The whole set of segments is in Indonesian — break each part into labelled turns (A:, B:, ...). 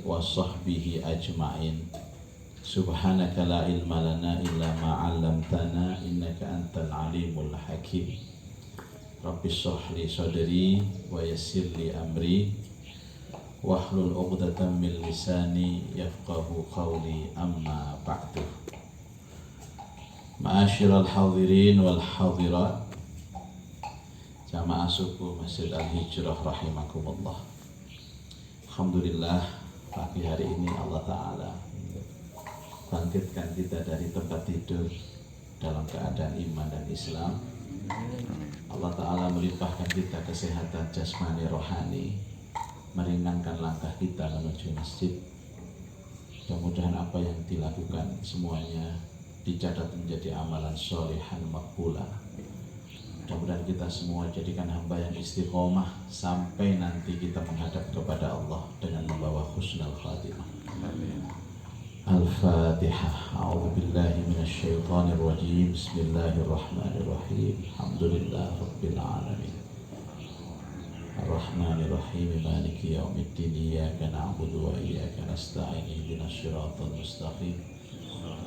A: wa sahbihi ajma'in. Subhanaka la ilma lana illa ma 'allamtana innaka antal alimul hakim. Rabbi shrah li sadri wa yassir li amri wahlul 'uqdatam min lisani yafqahu qawli, amma ba'du. Ma'asyiral hadirin wal hadirat, jamaah suku Masjid Al-Hijrah rahimakumullah. Alhamdulillah, pagi hari ini Allah Ta'ala bangkitkan kita dari tempat tidur dalam keadaan iman dan Islam. Allah Ta'ala melimpahkan kita kesehatan jasmani rohani, meringankan langkah kita menuju masjid. Mudah-mudahan apa yang dilakukan semuanya dicatat menjadi amalan sholihan makbulah. Mudah-mudahan kita semua jadikan hamba yang istiqomah sampai nanti kita menghadap kepada Allah dengan membawa husnul khatimah. Amin. Al-Fatihah. A'udzubillahi minasyaitonir rajim. Bismillahirrahmanirrahim. Alhamdulillah rabbil alamin. Ar-Rahmanir Rahim. Maliki yaumiddin. Iyyaka na'budu wa iyyaka nasta'in. Ihdinas siratal mustaqim.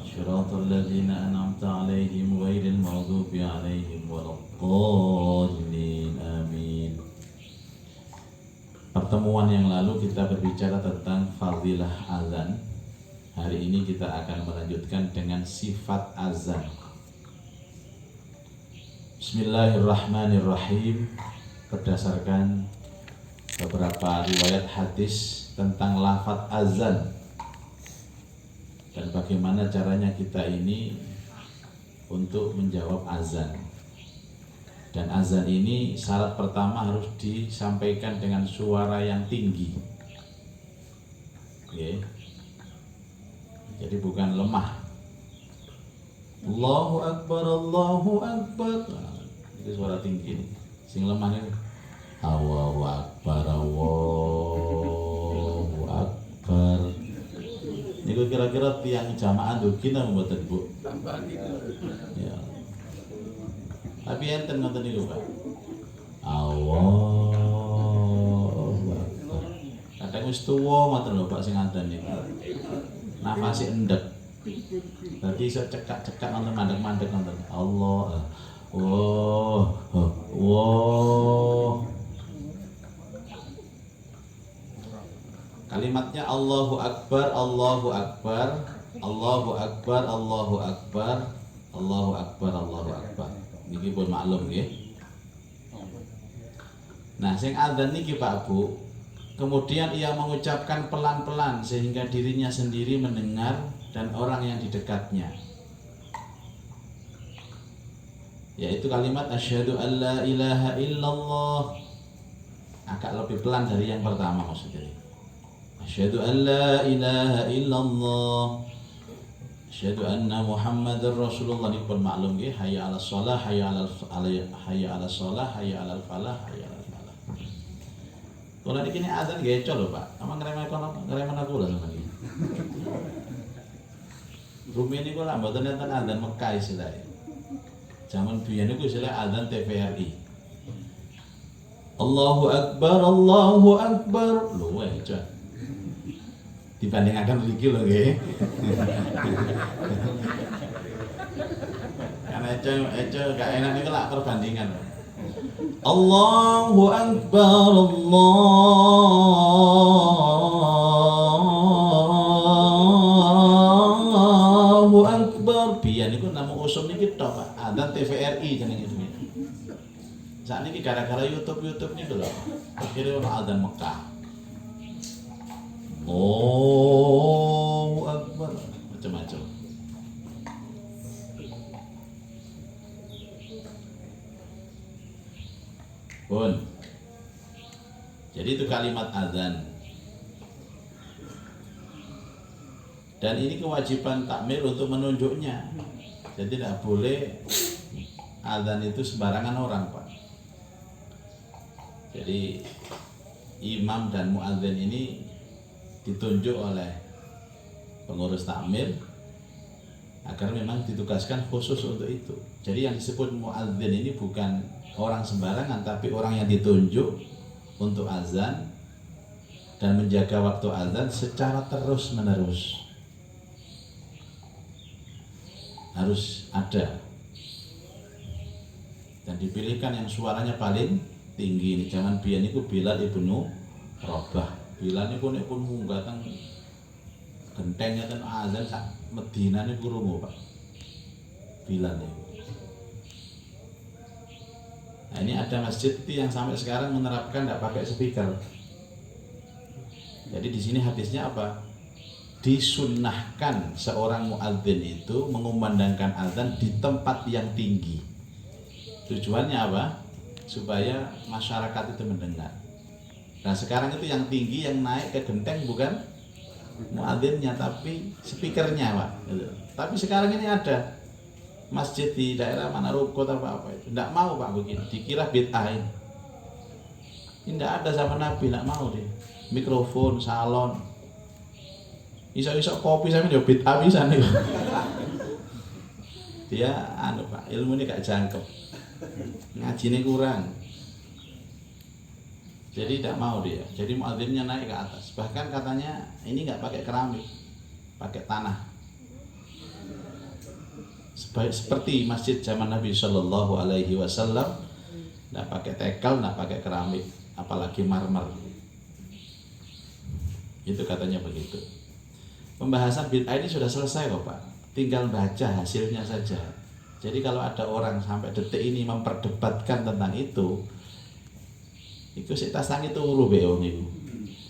A: Shiratal ladzina an'amta 'alaihim ghairil maghdubi 'alaihim waladdallin. Amin. Pertemuan yang lalu kita berbicara tentang fadilah azan. Hari ini kita akan melanjutkan dengan sifat azan. Bismillahirrahmanirrahim. Berdasarkan beberapa riwayat hadis tentang lafaz azan dan bagaimana caranya kita ini untuk menjawab azan. Dan azan ini syarat pertama harus disampaikan dengan suara yang tinggi. Okay. Jadi bukan lemah. Allahu Akbar, Allahu Akbar. Nah, itu suara tinggi nih. Sing lemah ini Allahu Akbar, Allahu Akbar. Ini kira-kira tiang jamaah dukina mboten Bu? Ya. Tapi enten ngoten niku, Pak. Allahu Akbar. Kadang wis tuwa ngoten lho Pak sing adzan niku. Nafasi endek. Dadi iso cekak-cekak nonton mandek-mandek nonton. Allah. Wow. Kalimatnya Allahu Akbar, Allahu Akbar, Allahu Akbar, Allahu Akbar, Allahu Akbar, Allahu Akbar. Niki pun maklum nggih. Nah, sing adzan niki Pak Bu, kemudian ia mengucapkan pelan-pelan sehingga dirinya sendiri mendengar dan orang yang di dekatnya. Yaitu kalimat asyhadu alla ilaha illallah. Agak lebih pelan dari yang pertama maksudnya. Asyhadu alla ilaha illallah. Asyhadu anna Muhammadar Rasulullah. Ini pun maklum nggih, hayya 'alas shalah, hayya 'alas shalah, hayya 'alal falah, hayya 'alal falah. Kalau niki azan geco lho Pak. Amang ngeremen aku lho sama iki. Rumi niku lak mboten enten azan Mekah istilahnya. Zaman biyen niku istilah azan TVRI. Allahu Akbar, Allahu Akbar. Lho wae, dibandingkan iki lho nggih. Karena eco gak enak niku lak perbandingan. Allahu Akbar, Allahu Akbar. Biyen niku namung usum niki tok Pak. Adzan TVRI jenenge iki. Saat ini gara-gara YouTube niku lho. Akhire ono adzan Mekah. Allahu Akbar, macam-macam. Pun. Jadi itu kalimat azan. Dan ini kewajiban takmir untuk menunjuknya. Jadi tidak boleh azan itu sembarangan orang, Pak. Jadi imam dan muadzin ini ditunjuk oleh pengurus takmir agar memang ditugaskan khusus untuk itu. Jadi yang disebut muadzin ini bukan orang sembarangan, tapi orang yang ditunjuk untuk azan dan menjaga waktu azan secara terus menerus. Harus ada. Dan dipilihkan yang suaranya paling tinggi. Ini zaman biyen niku Bilal ibnu Rabah. Bilal niku nek pun munggah teng gentengnya ten azan sak Madinah niku krungu, Pak. Bilal niku. Nah, ini ada masjid yang sampai sekarang menerapkan tidak pakai speaker. Jadi di sini hadisnya apa? Disunnahkan seorang muadzin itu mengumandangkan azan di tempat yang tinggi. Tujuannya apa? Supaya masyarakat itu mendengar. Nah sekarang itu yang tinggi, yang naik ke genteng bukan muadzinnya tapi speakernya, Pak. Tapi sekarang ini ada masjid di daerah mana Ruko atau apa itu, tidak mau, Pak, begini. Dikira bid'ah ini. Tidak ada zaman Nabi, tidak mau dia. Mikrofon, salon, iso-iso kopi sampe yo bid'ah pisan niku. Dia Pak, ilmu ini gak jangkep. Ngajine kurang. Jadi tidak mau dia. Jadi muadzinnya naik ke atas. Bahkan katanya ini nggak pakai keramik, pakai tanah. Seperti masjid zaman Nabi Shallallahu Alaihi Wasallam, nggak pakai tekel, nggak pakai keramik, apalagi marmer. Itu katanya begitu. Pembahasan bid'ah ini sudah selesai kok, Pak. Tinggal baca hasilnya saja. Jadi kalau ada orang sampai detik ini memperdebatkan tentang itu sik tas tangi turu beong itu.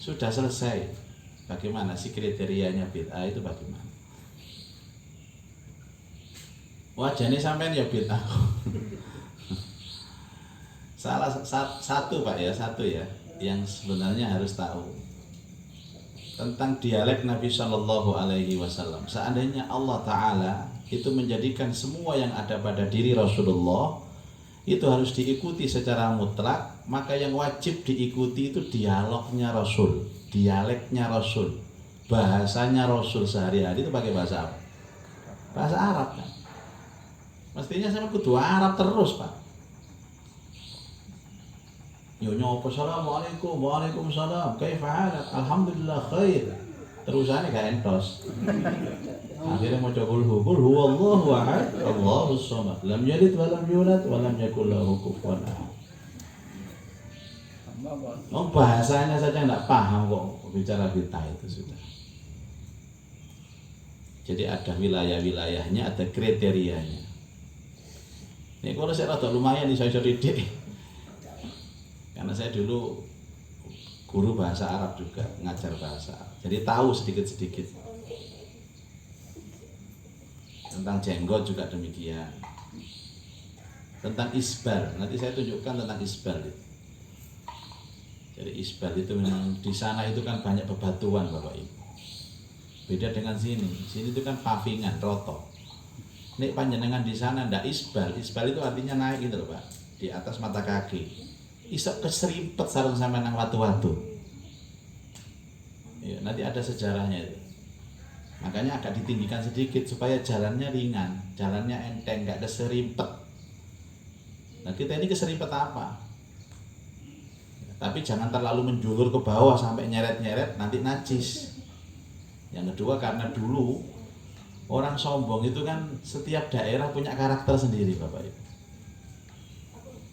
A: Sudah selesai. Bagaimana sih kriterianya bid'ah itu bagaimana? Wajahnya sampean ya bid'ah. Satu Pak ya, satu ya yang sebenarnya harus tahu tentang dialek Nabi Shallallahu Alaihi Wasallam. Seandainya Allah Ta'ala itu menjadikan semua yang ada pada diri Rasulullah itu harus diikuti secara mutlak, maka yang wajib diikuti itu dialognya Rasul, dialeknya Rasul, bahasanya Rasul sehari-hari itu pakai bahasa apa? Bahasa Arab kan? Mestinya sama kudu Arab terus, Pak. Yo nyopo assalamualaikum, waalaikumsalam, kaifa halak, alhamdulillah khair. Terusannya gak entos. Akhirnya mau coba kul huwallahu ahad, Allahus samad, lam yalid wa lam yulad wa lam yakul lahu kufuwan ahad. Bahasanya saja enggak paham kok bicara bid'ah itu sudah. Jadi ada wilayah-wilayahnya, ada kriterianya. Ini kalau saya rada lumayan nih saya didik. Karena saya dulu guru bahasa Arab juga, ngajar bahasa Arab. Jadi tahu sedikit-sedikit. Tentang jenggot juga demikian. Tentang isbal, nanti saya tunjukkan tentang isbal itu. Jadi isbal itu memang di sana itu kan banyak bebatuan, Bapak Ibu. Beda dengan sini. Sini itu kan pavingan, roto. Nek panjenengan di sana ndak isbal. Isbal itu artinya naik gitu loh, Pak. Di atas mata kaki. Isok keserimpet sarung sama nang watu-watu. Ya, nanti ada sejarahnya itu. Makanya agak ditinggikan sedikit supaya jalannya ringan, jalannya enteng, nggak keserimpet. Nah kita ini keserimpet apa? Ya, tapi jangan terlalu menjulur ke bawah sampai nyeret-nyeret, nanti najis. Yang kedua karena dulu orang sombong itu kan setiap daerah punya karakter sendiri, Bapak Ibu.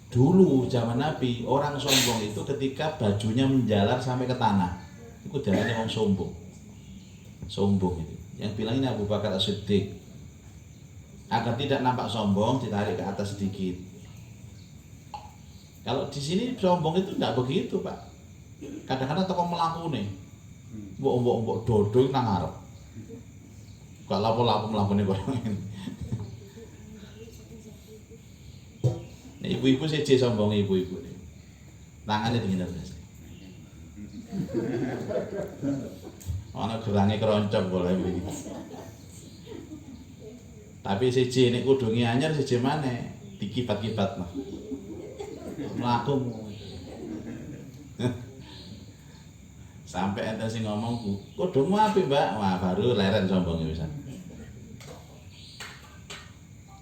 A: Dulu zaman Nabi orang sombong itu ketika bajunya menjalar sampai ke tanah, itu jalannya orang sombong. Sombong itu. Yang bilang ini Abu Bakar As-Siddiq. Agar tidak nampak sombong, ditarik ke atas sedikit. Kalau di sini sombong itu tidak begitu, Pak. Kadang-kadang toko melaku nih, mbok dodo nang ngarep. Gak lapo-lapo melakukan koyo ngene. Nih ibu-ibu siji sombong ibu-ibu nih. Tangannya dingin terus. Ana gerange keroncong boleh begitu. Tapi siji nek kudunge anyar siji maneh dikipat-kipat mah. Mlaku. Sampai ente sing ngomong, "Kudungmu apik, Mbak." Wah, baru leren sombong pisan.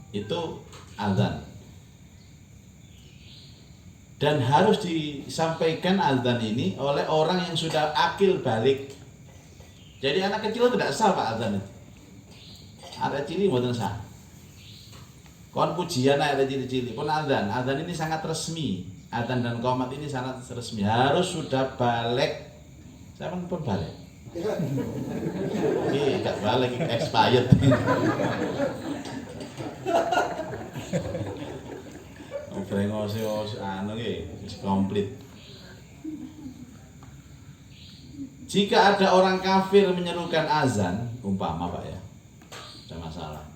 A: Itu azan. Dan harus disampaikan azan ini oleh orang yang sudah akil balik. Jadi anak kecil tidak sah Pak azan itu. Ada cili mboten sah. Kon pujian ada cili-cili pun azan. Azan ini sangat resmi. Azan dan qomat ini sangat resmi. Harus sudah balik. Saya pun balik. Ini gak balik, expired. Brengose anu iki wis komplit. Jika ada orang kafir menyerukan azan, umpama Pak ya, ada masalah.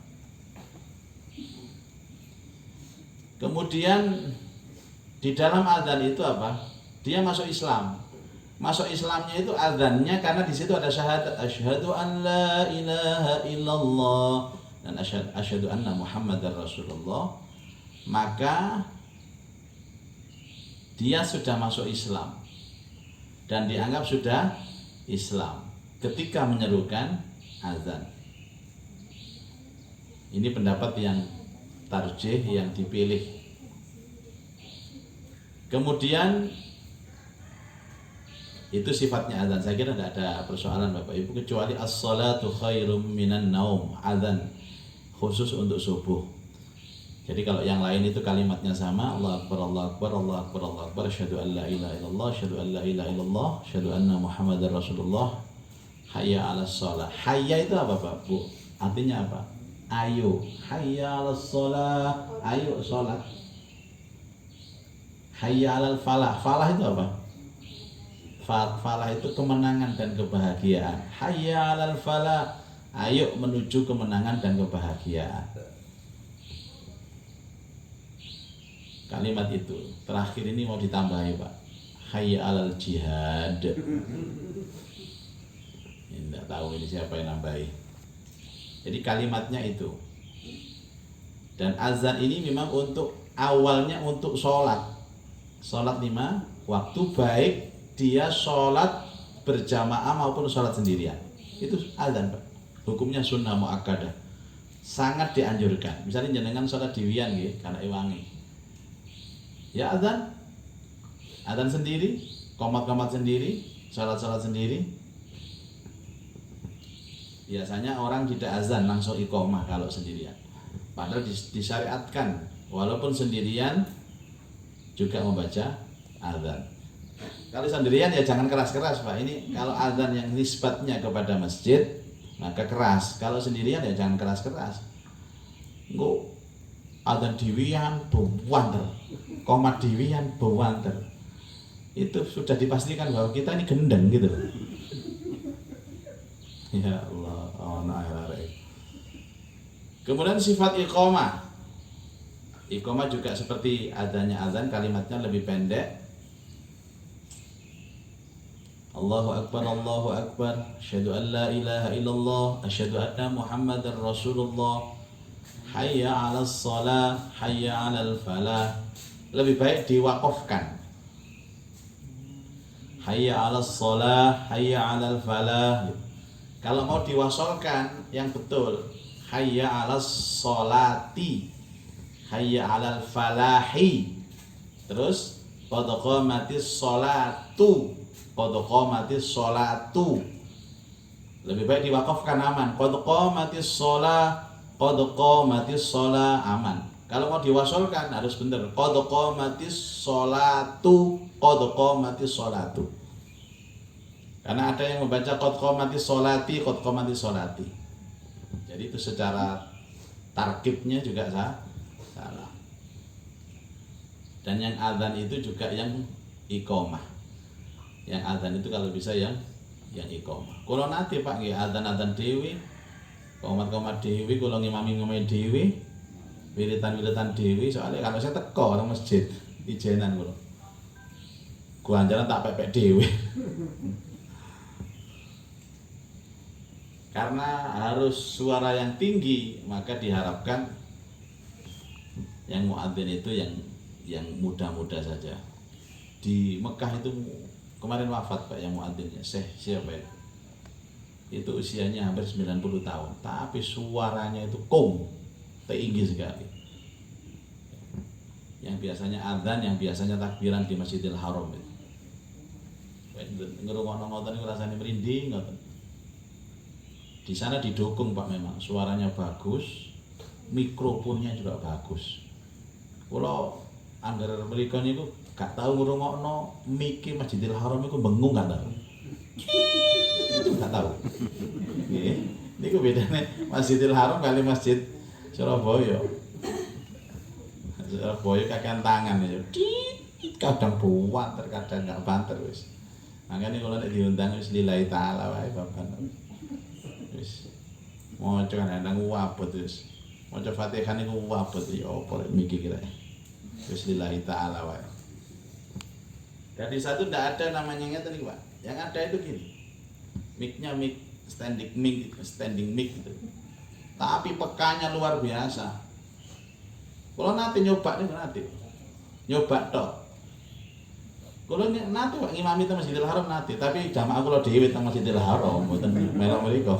A: Kemudian di dalam azan itu apa? Dia masuk Islam. Masuk Islamnya itu azannya karena di situ ada syahadat asyhadu an la ilaha illallah dan asyhadu anna Muhammadar Rasulullah. Maka dia sudah masuk Islam dan dianggap sudah Islam ketika menyerukan azan. Ini pendapat yang tarjih yang dipilih. Kemudian itu sifatnya azan. Saya kira tidak ada persoalan Bapak Ibu kecuali as-salatu khairum minan naum, azan khusus untuk subuh. Jadi kalau yang lain itu kalimatnya sama, Allah Akbar, Allah Akbar, Allah Akbar, Allah Akbar, asyhadu an la ilaha illallah, asyhadu an la ilaha illallah, asyhadu anna Muhammadar Rasulullah, hayya 'alas shalah. Hayya itu apa Pak, Bu? Artinya apa? Ayo, hayya 'alas shalah, ayo salat. Hayya 'alal falah. Falah itu apa? Falah itu kemenangan dan kebahagiaan. Hayya 'alal falah, ayo menuju kemenangan dan kebahagiaan. Kalimat itu terakhir ini mau ditambahi Pak, hayya 'alal jihad. Tidak tahu ini siapa yang nambahi. Jadi kalimatnya itu. Dan azan ini memang untuk awalnya untuk sholat 5 waktu, baik dia sholat berjamaah maupun sholat sendirian. Itu azan Pak. Hukumnya sunnah muakkadah, sangat dianjurkan. Misalnya jenengan sholat diwian nggih karena ewangi, ya azan sendiri, qomat sendiri, salat sendiri. Biasanya orang tidak azan langsung iqomah kalau sendirian. Padahal disyariatkan walaupun sendirian juga membaca azan. Kalau sendirian ya jangan keras-keras Pak. Ini kalau azan yang nisbatnya kepada masjid maka keras. Kalau sendirian ya jangan keras-keras. Engko azan diwian buwanter, qomat diwian buwanter. Itu sudah dipastikan bahwa kita ini gendeng gitu. Ya Allah, kemudian sifat iqamah. Iqamah juga seperti adanya azan, kalimatnya lebih pendek. Allahu Akbar, Allahu Akbar, asyhadu an la ilaha illallah, asyhadu anna Muhammadar Rasulullah, hayya 'alas shalah, hayya 'alal falah. Lebih baik diwakafkan. Hayya 'alas shalah, hayya 'alal falah. Kalau mau diwasolkan yang betul, hayya 'alas sholati, hayya 'alal falahi. Terus qad qamatis sholatu, qad qamatis sholatu. Lebih baik diwakafkan aman. Qad qamatis sholah, qad qamatis sholah, aman. Kalau mau diwasolkan harus benar. Qad qamatis sholatu, qad qamatis sholatu. Karena ada yang membaca qad qamatis sholati, qad qamatis sholati. Jadi itu secara tarkibnya juga salah. Dan yang azan itu juga yang iqamah. Yang azan itu kalau bisa yang iqamah. Kula nate Pak nggih azan-azan dhewe, qomat-qomat dhewe, kula ngimami dhewe, wiritan-wiritan dhewe. Soalnya kalau saya teko nang masjid ijenan kula. Guanjaran tak pepek dhewe. Karena harus suara yang tinggi, maka diharapkan yang muadzin itu yang muda-muda saja. Di Mekah itu kemarin wafat Pak yang muadzinnya, Syekh siapa itu? Itu usianya hampir 90 tahun, tapi suaranya itu tinggi sekali. yang biasanya adzan, yang biasanya takbiran di Masjidil Haram itu. Ngerungokno ngoten niku rasane merinding ngoten. Di sana didukung Pak, memang suaranya bagus, mikrofonnya juga bagus. Kula anggar mriku niku gak tau ngrungokno mike Masjidil Haram iku bengung gak tau. Gak tau. Nggih. Niku bedane Masjidil Haram kali Masjid Surabaya. Surabaya kakean tangan ya. Kadang banter, kadang gak banter wis. Makane kula nek diundang wis lillahi taala wae bapak. Wis maca kadang wabot wis. Maca Fatihah niku wabot ya apa mikir kira. Wis lillahi taala wae. Jadi satu ndak ada namanya ngeten iki, Pak. Yang ada itu gini. Mic-nya mic standing mic gitu. Tapi pekanya luar biasa. Kalau nanti nyoba nih nanti. Nyoba tok. Kalau nanti Pak ngimami teng Masjidil Haram nanti, tapi jamaah kula dhewe teng Masjidil Haram mboten melok mriku.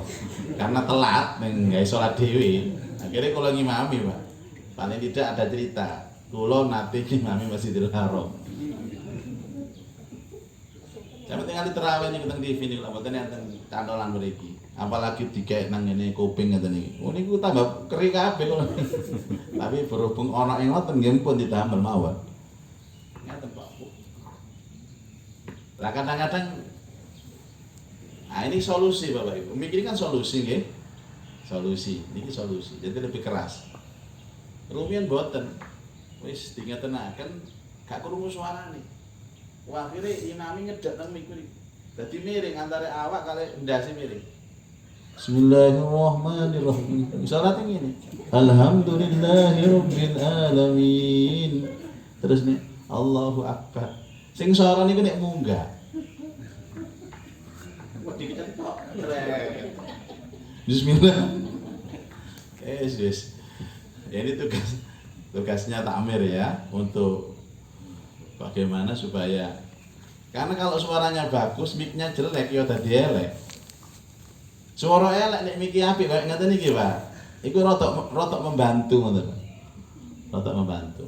A: Karena telat ning gawe salat dhewe. Akhirnya kula ngimami, Pak. Paling tidak ada cerita. Kula nanti ngimami Masjidil Haram. Sampai tinggal di terawih nih teng TV nih, kalau buatnya teng cantolan mriki. Apalagi dikek nang ngene kuping ngeten iki. Oh niku tambah keri kabeh kula. Tapi berhubung ana ing ngoten nggih pun ditamel mawon. Ngaten Pak. Lah kadang-kadang ini solusi Bapak Ibu. Mikir kan solusi nggih. Solusi, niki solusi. Jadi lebih keras. Rumiyin boten. Wis dingetenaken gak krungu suarane. Wah, akhirnya imami nyedek nang miku iki. Dadi miring antara awak kali ndase miring. Bismillahirrahmanirrahim. Salat ngene. Alhamdulillahirabbil alamin. Terus nih Allahu Akbar. Sing swara niku nek munggah. Kok dikecat tok. Bismillah. Yes. Ini tugasnya takmir ya, untuk bagaimana supaya, karena kalau suaranya bagus, mic-nya jelek ya dadi elek. Suara elek nek mic apik kaya ngeten iki, Pak. Iku rotok membantu ngoten. Rotok membantu.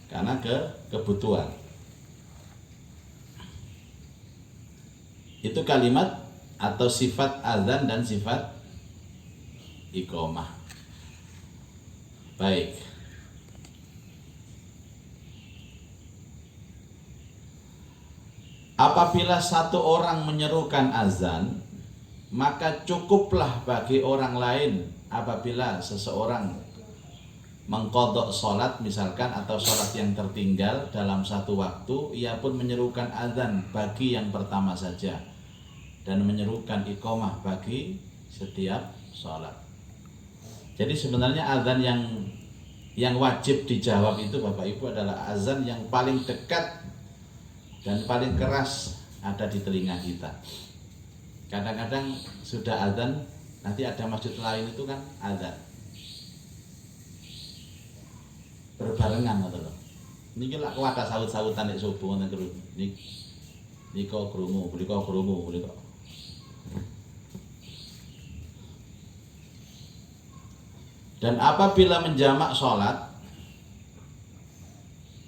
A: Karena kebutuhan. Itu kalimat atau sifat azan dan sifat iqamah. Baik. Apabila satu orang menyerukan azan, maka cukuplah bagi orang lain apabila seseorang mengqadha salat misalkan, atau salat yang tertinggal dalam satu waktu, ia pun menyerukan azan bagi yang pertama saja dan menyerukan iqamah bagi setiap salat. Jadi sebenarnya azan yang wajib dijawab itu Bapak Ibu adalah azan yang paling dekat dan paling keras ada di telinga kita. Kadang-kadang sudah azan, nanti ada masjid lain itu kan azan berbarengan ngoten lho. Niki lak kuwata saut-sautan nek subuh ngoten terus. Niko krungu, mriko krungu, mriko. Dan apabila menjamak salat,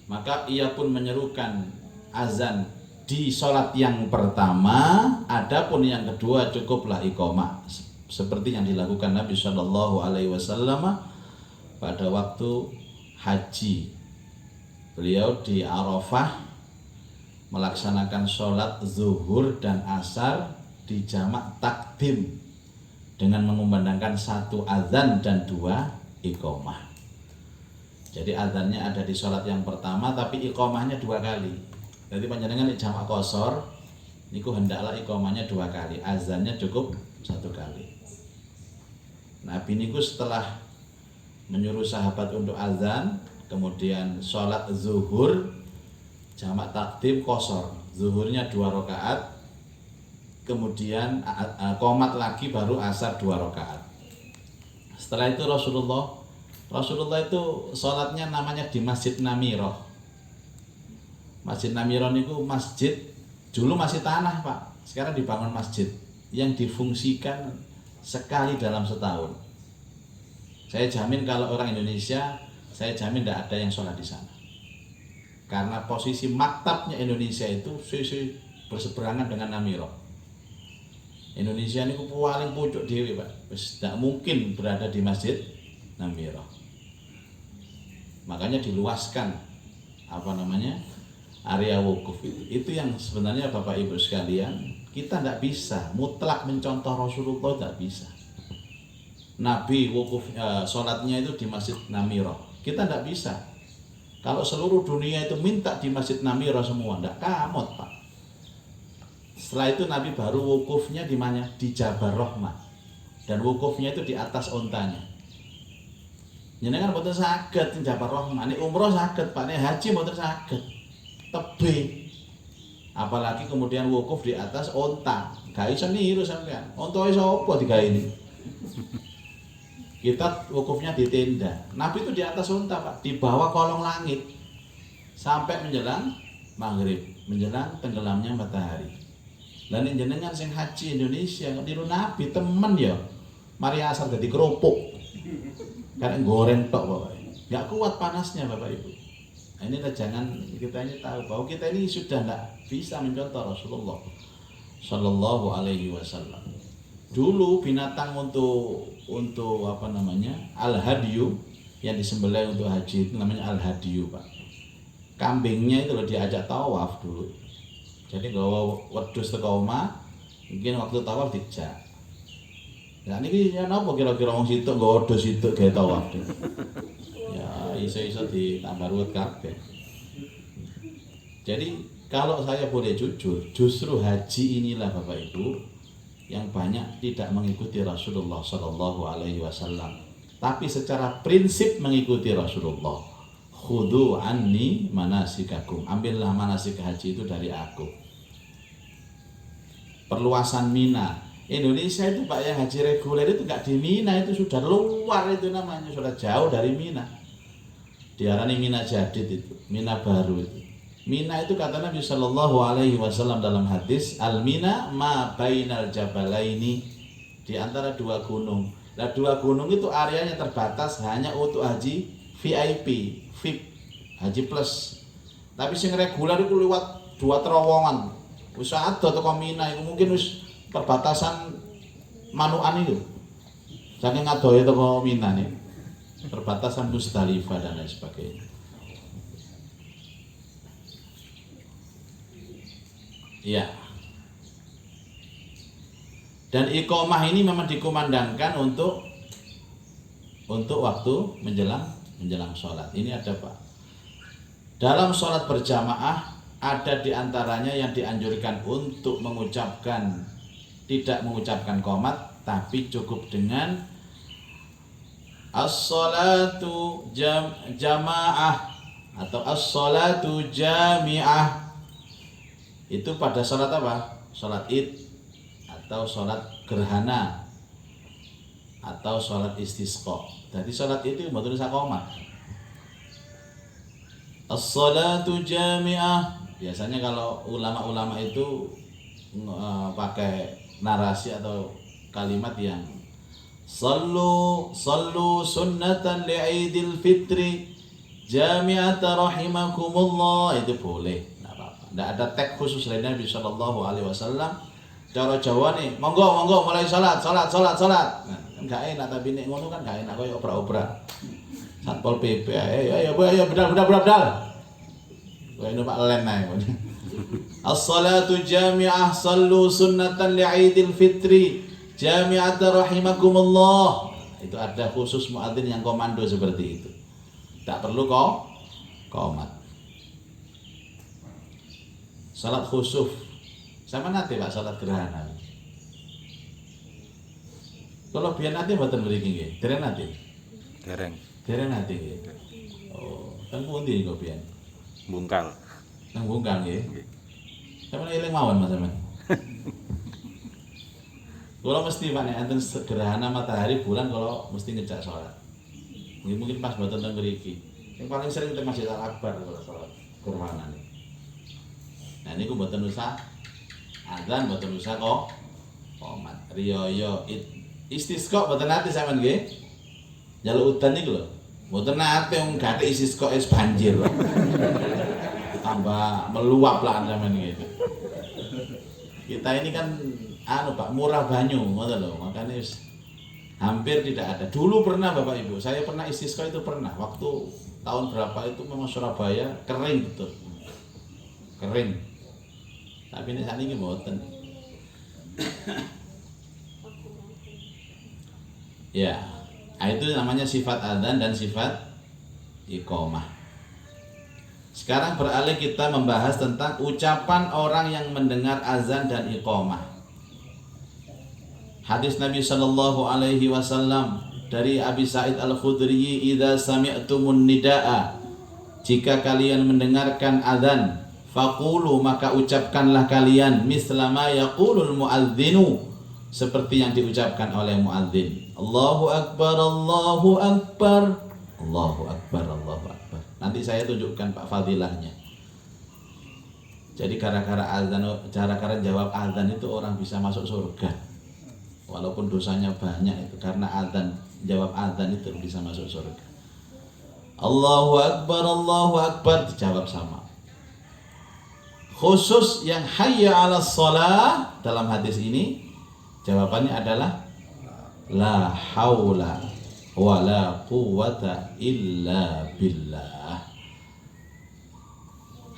A: maka ia pun menyerukan azan di sholat yang pertama, adapun yang kedua cukuplah iqamah, seperti yang dilakukan Nabi Shallallahu Alaihi Wasallam pada waktu haji. Beliau di Arafah melaksanakan sholat zuhur dan asar di jamak takdim dengan mengumandangkan satu azan dan dua iqamah. Jadi azannya ada di sholat yang pertama, tapi iqamahnya dua kali. Jadi panjenengan di jamak qashar niku hendaklah iqamahnya dua kali, azannya cukup satu kali. Nabi niku setelah menyuruh sahabat untuk azan, kemudian sholat zuhur jamak takdim qashar, zuhurnya 2 rakaat, kemudian qomat lagi baru asar 2 rakaat. Setelah itu Rasulullah itu sholatnya namanya di Masjid Namirah. Masjid Namirah itu masjid dulu masih tanah Pak, sekarang dibangun masjid yang difungsikan sekali dalam setahun. Saya jamin kalau orang Indonesia, saya jamin tidak ada yang sholat di sana. Karena posisi maktabnya Indonesia itu sisi berseberangan dengan Namiro. Indonesia ini paling pucuk dewi Pak, tidak mungkin berada di masjid Namiro. Makanya diluaskan area wukuf itu yang sebenarnya Bapak Ibu sekalian, kita tidak bisa mutlak mencontoh Rasulullah, tidak bisa. Nabi wukuf sholatnya itu di Masjid Namiro, kita tidak bisa. Kalau seluruh dunia itu minta di Masjid Namiro semua, tidak kamot Pak. Setelah itu Nabi baru wukufnya di mana? Di Jabal Rahmah, dan wukufnya itu di atas ontanya. Jenengan mboten saged di Jabal Rahmah, nek umroh saged Pak, nek haji mboten saged. Tebe. Apalagi kemudian wukuf di atas onta, gak iso niru sampean. Onta iso apa digawe ini? Kita wukufnya di tenda. Nabi itu di atas unta Pak, di bawah kolong langit sampai menjelang maghrib, menjelang tenggelamnya matahari. Dan jenengan sing haji Indonesia niru Nabi temen ya. Mari asal jadi kerupuk. Karena goreng tok pokoknya. Enggak kuat panasnya Bapak Ibu. Nah, ini jangan kita ini tahu bahwa kita ini sudah tidak bisa mencontoh Rasulullah Shallallahu Alaihi Wasallam. Dulu binatang untuk al-hadiyu yang disembelih untuk haji itu namanya al-hadiyu Pak. Kambingnya itu loh diajak tawaf dulu. Jadi gawa wedhus teko omah, mungkin waktu tawaf dijak. Nah niki ya napa kira-kira wong situk nggawa wedhus situk gawe tawaf. Ya iso-iso ditambah ruwet kabeh. Jadi kalau saya boleh jujur, justru haji inilah Bapak Ibu yang banyak tidak mengikuti Rasulullah Shallallahu Alaihi Wasallam, tapi secara prinsip mengikuti Rasulullah. Khudu anni manasikakum, ambillah manasik haji itu dari aku. Perluasan Mina, Indonesia itu Pak yang haji reguler itu nggak di Mina, itu sudah luar itu namanya, sudah jauh dari Mina. Diarani Mina Jadid itu, Mina baru itu. Mina itu kata Nabi Shallallahu Alaihi Wasallam dalam hadis, al Mina ma bainal jabalaini, di antara dua gunung. Nah dua gunung itu areanya terbatas hanya untuk haji VIP, VIP, haji plus. Tapi sing reguler itu lewat dua terowongan. Wis ado teko Mina itu mungkin wis perbatasan Manuan itu. Saking adohe teko Mina nih. Perbatasan Musdalifah dan lain sebagainya. Ya. Dan iqomah ini memang dikumandangkan untuk waktu menjelang sholat. Ini ada Pak. Dalam sholat berjamaah ada diantaranya yang dianjurkan untuk tidak mengucapkan qomat, tapi cukup dengan as-sholatu jamaah atau as-sholatu jami'ah. Itu pada sholat apa? Sholat id atau sholat gerhana atau sholat istisqa. Jadi sholat itu mboten usah qomat. As-sholatu jami'ah. Biasanya kalau ulama-ulama itu pakai narasi atau kalimat yang sallu sunnatan li'idil fitri jami'ata rahimakumullah, itu boleh. Tidak ada teks khusus dari Nabi Shallallahu Alaihi Wasallam. Cara Jawa nih, monggo mulai salat. Nah, kan gak enak tapi nek ngono kan gak enak koyo obrak-obrak. Satpol PP, ayo bedal. Koyo Pak Len ae. As-salatu jami'ah sallu sunnatan li'idil fitri jami'ata rahimakumullah. Itu ada khusus muadzin yang komando seperti itu. Tak perlu qomat. Salat khusuf sama nanti Pak, salat gerhana. Kalau biar nanti mboten mriki nggih, dereng nanti. Dereng nanti nggih. Oh, teng pundi kok biyen?
B: Bungkal.
A: Nang Bungkal nggih. Sampeyan eling mawon Mas sampean. Kalau mesti Pak nek enten gerhana matahari bulan kalau mesti ngejak salat. Mungkin pas mboten teng mriki. Yang paling sering teng Masjid Al Akbar kalau salat gerhana nih. Nah niku mboten usah adzan, mboten usah qomat. Riyo istisqa mboten nate sampean nggih. Jaluk udan niku lho. Mboten nate wong gathik isis kok es banjir. Tambah meluap lah sampean gitu. Kita ini kan Pak murah banyu ngoten lho, makanya hampir tidak ada. Dulu pernah Bapak Ibu, saya pernah istisqa itu pernah. Waktu tahun berapa itu memang Surabaya kering betul. Kering. Tapi ini saat ini mboten. Ya, itu namanya sifat adzan dan sifat iqamah. Sekarang beralih kita membahas tentang ucapan orang yang mendengar azan dan iqamah. Hadis Nabi sallallahu alaihi wasallam dari Abi Sa'id Al-Khudri, "Idza sami'tumun nidaa," jika kalian mendengarkan azan, faqulu, maka ucapkanlah kalian mislama yaqulul muadzinu, seperti yang diucapkan oleh muadzin. Allahu akbar, Allahu akbar, Allahu akbar, Allahu akbar. Nanti saya tunjukkan Pak fadilahnya. Jadi gara-gara azan, gara-gara jawab azan itu orang bisa masuk surga. Walaupun dosanya banyak itu, karena azan, jawab azan itu bisa masuk surga. Allahu akbar, Allahu akbar dijawab sama. Khusus yang hayya 'alas shalah dalam hadis ini jawabannya adalah la haula wala quwwata illa billah.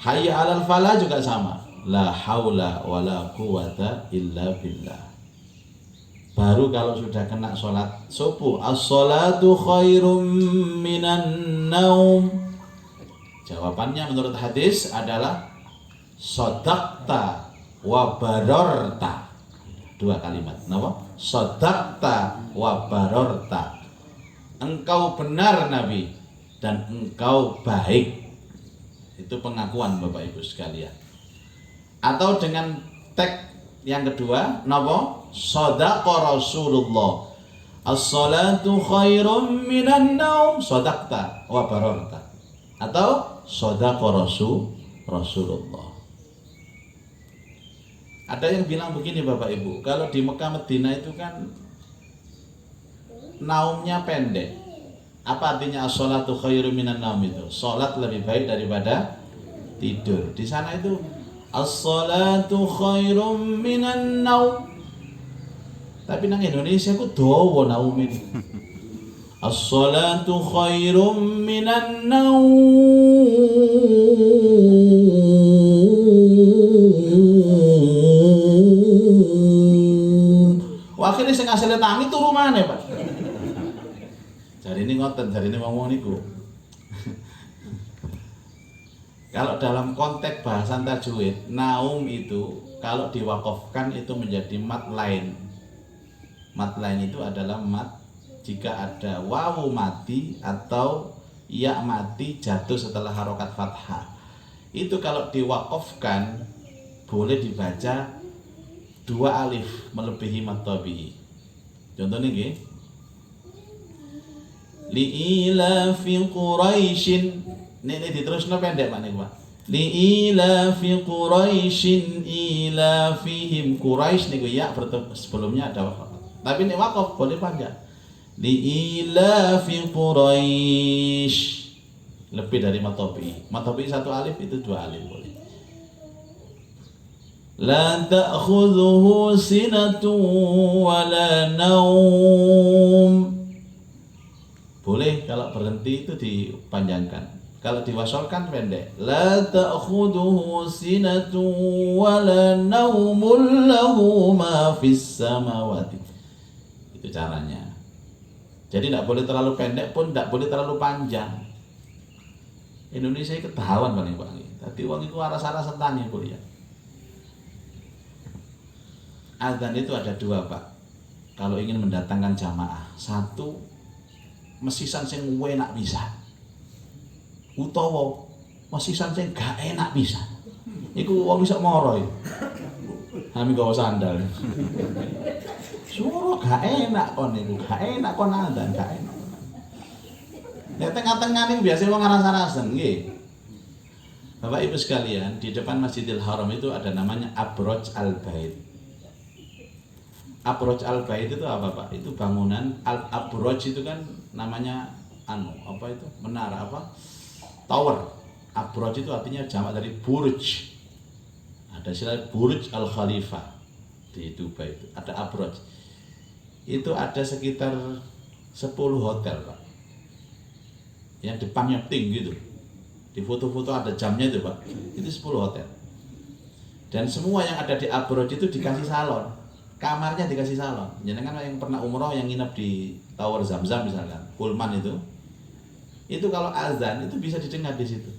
A: Hayya 'alal falah juga sama, la haula wala quwwata illa billah. Baru kalau sudah kena sholat subuh, as-sholatu khairum minan naum, jawabannya menurut hadis adalah sodakta wa barorta. Dua kalimat, kenapa? Sodakta wa barorta, engkau benar Nabi dan engkau baik. Itu pengakuan Bapak Ibu sekalian. Atau dengan teks yang kedua, napa? Shadaqa Rasulullah, as-salatu khairum minan naum, sadaqta wa bararta. Atau shadaqa Rasulullah. Ada yang bilang begini Bapak Ibu, kalau di Mekah Madinah itu kan naumnya pendek. Apa artinya as-salatu khairum minan naum itu? Salat lebih baik daripada tidur. Di sana itu as-salatu khairum minan naum. Tapi nang Indonesia ku dawa naum ini. As-salatu khairum minan naum. Wah, akhirnya sing asale tangi turu maneh, Pak. Jari ini ngoten, jari ini ngomong niku. Kalau dalam konteks bahasan tajwid, naum itu kalau diwakafkan itu menjadi mat lain. Mat lain itu adalah mat jika ada wawu mati atau ya mati jatuh setelah harokat fathah. Itu kalau diwakafkan boleh dibaca dua alif melebihi mat tabi'i. Contohnya nggih. Li'ilafi Quraisyin. Ini diterusno pendek Pak niku Pak. Li'ilafi Quraisyin ilafihim. Quraisy niku ya sebelumnya ada wakaf. Tapi ini wakaf boleh panjang. Li'ilafi Quraisy. Lebih dari matobi. Matobi satu alif itu dua alif boleh. La ta'khudhuhu sinatun wala naum. Boleh kalau berhenti itu dipanjangkan. Kalau diwasolkan pendek. La ta'khudhuhu sinatun wala naumun lahu ma fis samawati. Itu caranya. Jadi tidak boleh terlalu pendek pun tidak boleh terlalu panjang. Indonesia ketahuan paling Pak. Tadi wong iku aras-aras setane kuliah. Adzan itu ada dua Pak. Kalau ingin mendatangkan jamaah, satu mesisan sing enak bisa. Utawa mesisan sing gak enak bisa. Iku wong iso moro iki. Kami gawa sandal. Suara gak enak kon niku, gak enak kon adzan, gak enak. Ya tengah-tengah niku biasa wong aras-arasen nggih. Bapak Ibu sekalian, di depan Masjidil Haram itu ada namanya Abroj Al-Bait. Abroj al-bait itu apa Pak? Itu bangunan. Abroj itu kan namanya apa itu? Menara apa? Tower. Abroj itu artinya jamak dari burj. Ada istilah Burj Al Khalifah di Dubai itu. Ada Abroj. Itu ada sekitar 10 hotel Pak. Yang depannya tinggi gitu. Di foto-foto ada jamnya itu Pak. Itu 10 hotel. Dan semua yang ada di Abroj itu dikasih salon. Kamarnya dikasih salon. Jangan yang pernah umroh yang nginep di Tower Zamzam misalkan, Pullman itu kalau azan itu bisa didengar di situ.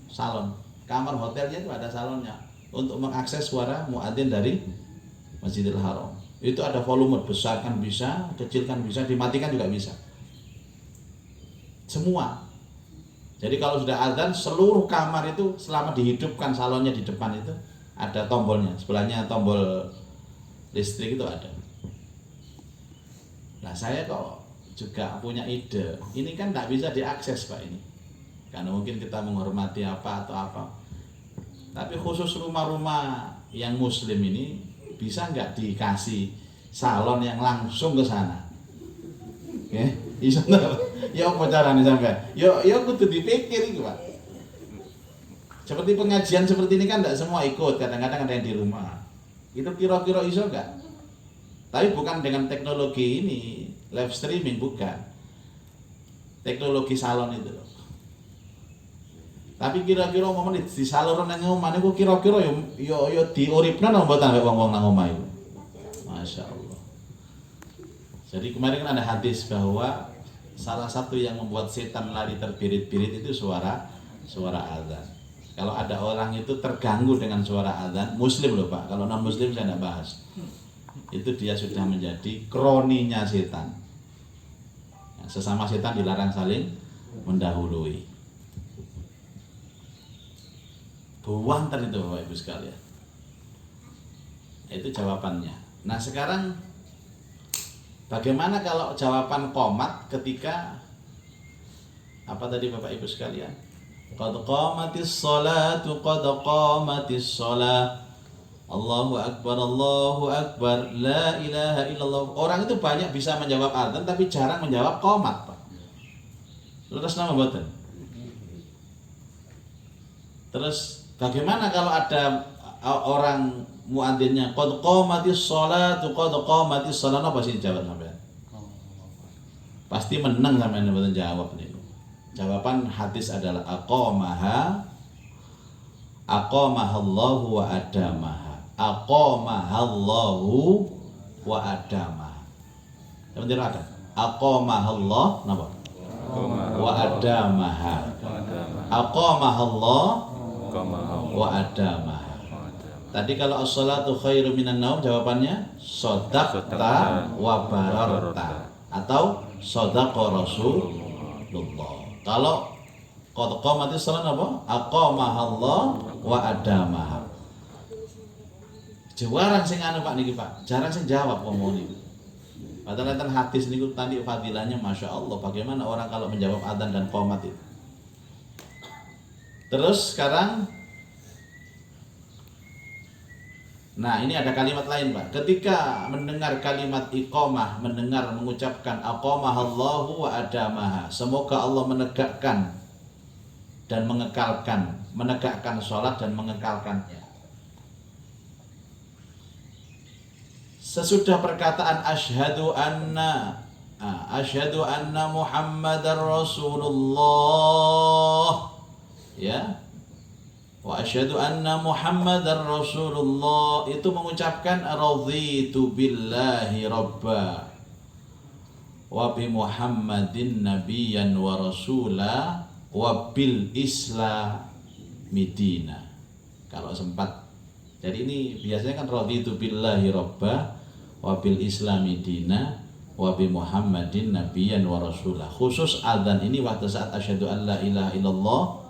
A: Salon. Kamar hotelnya itu ada salonnya untuk mengakses suara muadzin dari Masjidil Haram. Itu ada volume, besarkan bisa, kecilkan bisa, dimatikan juga bisa. Semua. Jadi kalau sudah azan, seluruh kamar itu selama dihidupkan salonnya di depan itu ada tombolnya, sebelahnya tombol listrik itu ada. Nah saya kok juga punya ide, ini kan tidak bisa diakses Pak ini, karena mungkin kita menghormati apa atau apa. Tapi khusus rumah-rumah yang muslim ini bisa nggak dikasih salon yang langsung ke sana? Ya, iso ya apa caranya sampean? Ya kudu dipikir itu Pak. Seperti pengajian seperti ini kan tidak semua ikut, kadang-kadang ada yang di rumah. Itu kira-kira iso enggak? Tapi bukan dengan teknologi ini, live streaming bukan. Teknologi salon itu loh. Tapi kira-kira momen di salon nang omah niku kira-kira yo diuripna nang mboten ambek wong-wong nang omah iku. Masya Allah. Jadi kemarin kan ada hadis bahwa salah satu yang membuat setan lari terbirit-birit itu suara azan. Kalau ada orang itu terganggu dengan suara azan, muslim loh Pak, kalau non muslim saya tidak bahas. Itu dia sudah menjadi kroninya setan. Sesama setan dilarang saling mendahului. Buantar itu Bapak Ibu sekalian. Itu jawabannya. Nah sekarang bagaimana kalau jawaban qomat ketika apa tadi Bapak Ibu sekalian? Qad qamatis sholatu qad qamatis sholah. Allahu akbar la ilaha illallah. Orang itu banyak bisa menjawab adzan tapi jarang menjawab qomat Pak. Terus nama boten. Terus bagaimana kalau ada orang muadzinnya qad qamatis sholatu qad qamatis sholah, apa sih jawab sampean? Pasti menang sampean mboten jawab niku. Jawaban hadis adalah aqamahallahu wa adamaha. Aqamahallahu wa adamaha. Sebentar ada. Aqamahallah napa? Wa adamaha. Aqamahallah wa adamaha. Tadi kalau as-salatu khairu minan naum jawabannya shadaqta wa bararta atau shadaqa Rasulullah. Kalau qad qamatis shalah apa? Aqamahallah wa adamaha. Jarang sing anu Pak niki Pak, jarang sing jawab ngomong niku. Padahal enten hadis niku tadi fadilahnya Masya Allah, bagaimana orang kalau menjawab adzan dan qomat itu. Terus sekarang nah ini ada kalimat lain Pak. Ketika mendengar kalimat iqamah, mengucapkan aqamahallahu wa adamaha. Semoga Allah menegakkan dan menegakkan sholat dan mengekalkannya. Sesudah perkataan asyhadu anna Muhammadar Rasulullah, ya, wa asyhadu anna Muhammadar Rasulullah, itu mengucapkan raditu billahi rabba wa bi Muhammadin nabiyyan wa rasula wa bil islami dina. Kalau sempat. Jadi ini biasanya kan raditu billahi rabba wa bil islami dina wa bi Muhammadin nabiyyan wa rasula. Khusus adzan ini waktu saat asyhadu an la ilaha illallah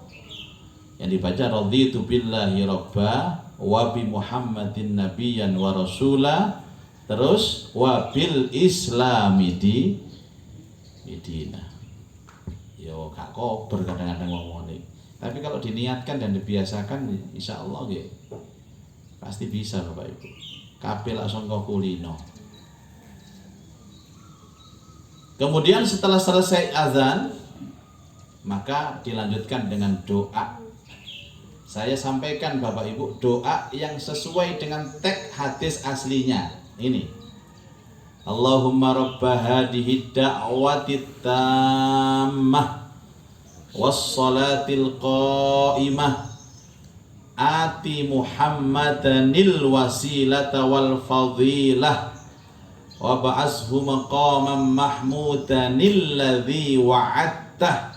A: yang dibaca raditu billahi rabba wa bi Muhammadin nabiyyan wa rasula, terus wa bil islami dina. Yo gak kober kadang-kadang ngomong ini. Tapi kalau diniatkan dan dibiasakan insya Allah ya pasti bisa Bapak Ibu. Kabeh langsung kok kulino. Kemudian setelah selesai azan, maka dilanjutkan dengan doa. Saya sampaikan Bapak Ibu, doa yang sesuai dengan teks hadis aslinya. Ini, Allahumma rabba hadhihi da'wati tammah wassalatil qa'imah ati Muhammadanil wasilata wal fadilah wa ba'ashu maqaman mahmudanil ladzi wa'adtah.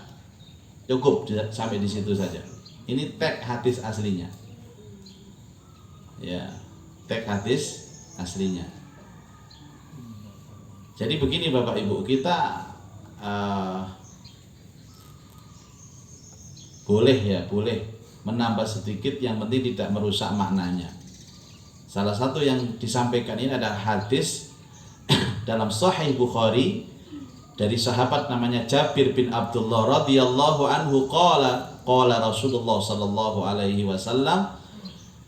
A: Cukup sampai di situ saja. Ini teks hadis aslinya. Ya, teks hadis aslinya. Jadi begini Bapak Ibu, kita boleh menambah sedikit, yang penting tidak merusak maknanya. Salah satu yang disampaikan ini adalah hadis dalam Sahih Bukhari dari sahabat namanya Jabir bin Abdullah radhiyallahu anhu, qala Rasulullah sallallahu alaihi wasallam,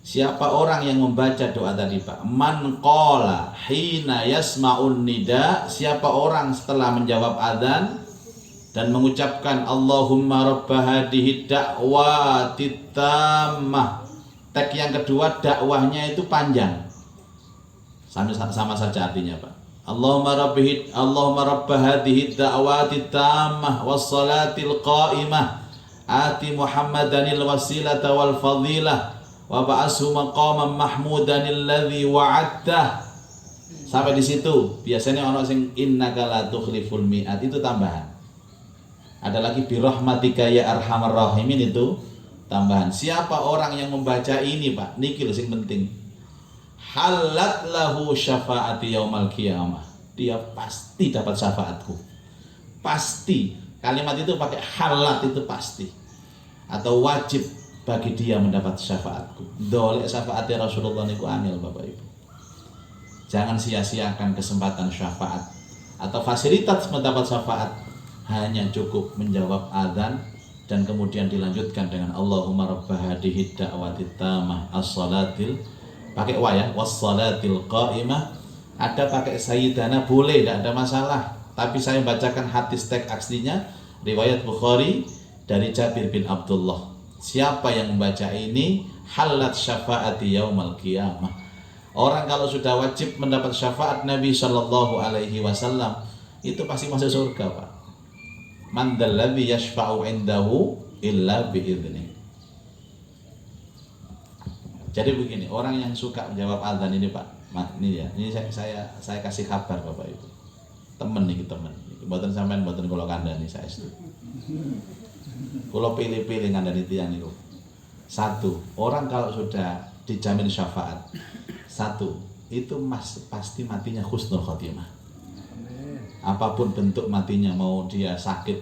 A: siapa orang yang membaca doa tadi Pak, man qala hina yasma'un nida, siapa orang setelah menjawab adzan dan mengucapkan Allahumma rabba hadhihi da'wati tammah. Teks yang kedua dakwahnya itu panjang, sama saja artinya Pak. Allahumma rabba hadhihi da'wati tammah wassalatil qa'imah ati Muhammadanil wasilata wal fadilah wa ba'ashu maqaman mahmudanil ladzi wa'adtah. Sampai di situ. Biasanya ono sing innaka la tukhliful mi'ad, itu tambahan. Ada lagi birahmatika ya arhamar rahimin, itu tambahan. Siapa orang yang membaca ini Pak, niki lho sing penting, halat lahu syafaati yaumal qiyamah, dia pasti dapat syafaatku. Pasti, kalimat itu pakai halat, itu pasti atau wajib bagi dia mendapat syafaatku. Dolek syafaatnya Rasulullah niku angel Bapak Ibu. Jangan sia-siakan kesempatan syafaat atau fasilitas mendapat syafaat. Hanya cukup menjawab adzan dan kemudian dilanjutkan dengan Allahumma rabba hadhihi da'wati tammah as-salatil, pakai wa ya, was-salatil qa'imah. Ada pakai sayyidana boleh, tidak ada masalah. Tapi saya bacakan hadis teks aslinya riwayat Bukhari dari Jabir bin Abdullah. Siapa yang membaca ini halat syafaati yaumal qiyamah. Orang kalau sudah wajib mendapat syafaat Nabi sallallahu alaihi wasallam, itu pasti masuk surga Pak. Man dzalladzi yashfa'u 'indahu illa bi'idznih. Jadi begini, orang yang suka menjawab adzan ini Pak, ini ya, ini saya kasih kabar Bapak Ibu. Temen nih, temen. Mboten sampean mboten kula kandhani saestu. Kula pilih-pilih ngandani tiyang niku. Satu, orang kalau sudah dijamin syafaat, satu, itu pasti matinya husnul khotimah. Apapun bentuk matinya, mau dia sakit,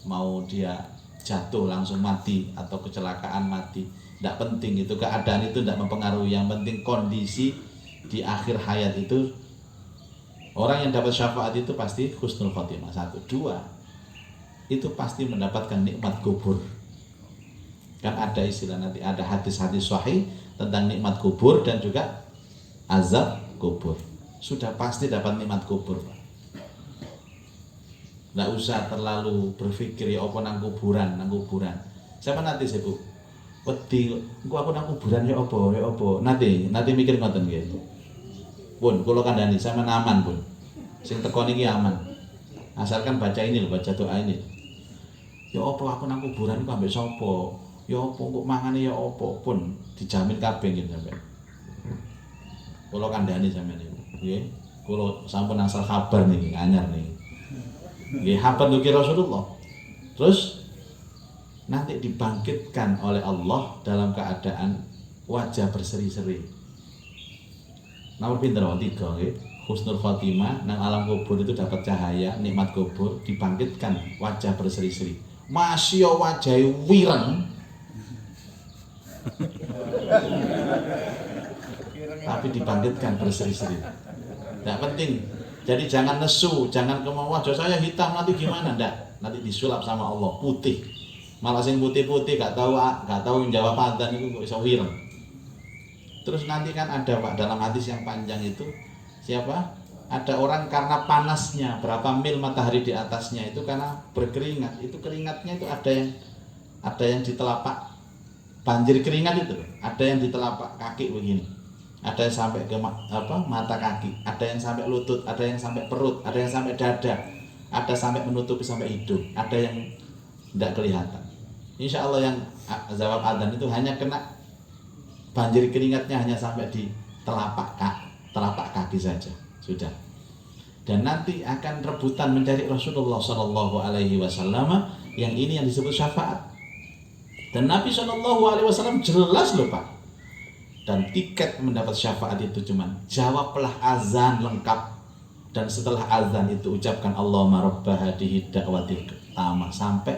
A: mau dia jatuh langsung mati atau kecelakaan mati, tidak penting itu, keadaan itu tidak mempengaruhi. Yang penting kondisi di akhir hayat itu, orang yang dapat syafaat itu pasti husnul khotimah. Satu. Dua, itu pasti mendapatkan nikmat kubur. Kan ada istilah, nanti ada hadis-hadis sahih tentang nikmat kubur dan juga azab kubur. Sudah pasti dapat nikmat kubur Pak. Nggak usah terlalu berpikir ya apa nang kuburan. Siapa nanti sih Bu? Wedi, aku nang kuburan ya apa. Nanti mikir ngoten nggih. Pun kula kandhani sampean aman pun. Sing teko niki aman. Asalkan baca ini lho, baca doa ini. Ya apa aku nang kuburan iku ambek sapa? Ya apa kok mangane ya apa pun dijamin kabeh nggih sampean. Kula kandhani sampean niku. Nggih. Kula sampun asal kabar niki anyar niki. Nggih, hafal duki Rasulullah. Terus nanti dibangkitkan oleh Allah dalam keadaan wajah berseri-seri. Nomor pinter tiga nggih. Husnul khotimah, nang alam kubur itu dapat cahaya, nikmat kubur, dibangkitkan wajah berseri-seri. Masya wajah wireng. Tapi dibangkitkan berseri-seri. Tidak penting. Jadi jangan nesu, jangan kemauan wajah saya hitam nanti gimana, ndak. Nanti disulap sama Allah putih. Malah sing putih-putih gak tahu menjawab adzan itu kok iso wireng. Terus nanti kan ada Pak dalam hadis yang panjang itu, siapa? Ada orang karena panasnya berapa mil matahari di atasnya itu karena berkeringat, itu keringatnya itu ada yang di telapak, banjir keringat itu, ada yang di telapak kaki begini, ada yang sampai ke mata kaki, ada yang sampai lutut, ada yang sampai perut, ada yang sampai dada, ada sampai menutupi sampai hidung, ada yang tidak kelihatan. Insya Allah yang jawab adzan itu hanya kena banjir keringatnya hanya sampai di telapak kaki saja sudah. Dan nanti akan rebutan mencari Rasulullah Shallallahu Alaihi Wasallam, yang ini yang disebut syafaat. Dan Nabi Shallallahu Alaihi Wasallam jelas loh Pak. Dan tiket mendapat syafaat itu cuman jawablah azan lengkap, dan setelah azan itu ucapkan Allahumma rabba hadihi da'watil tamah sampai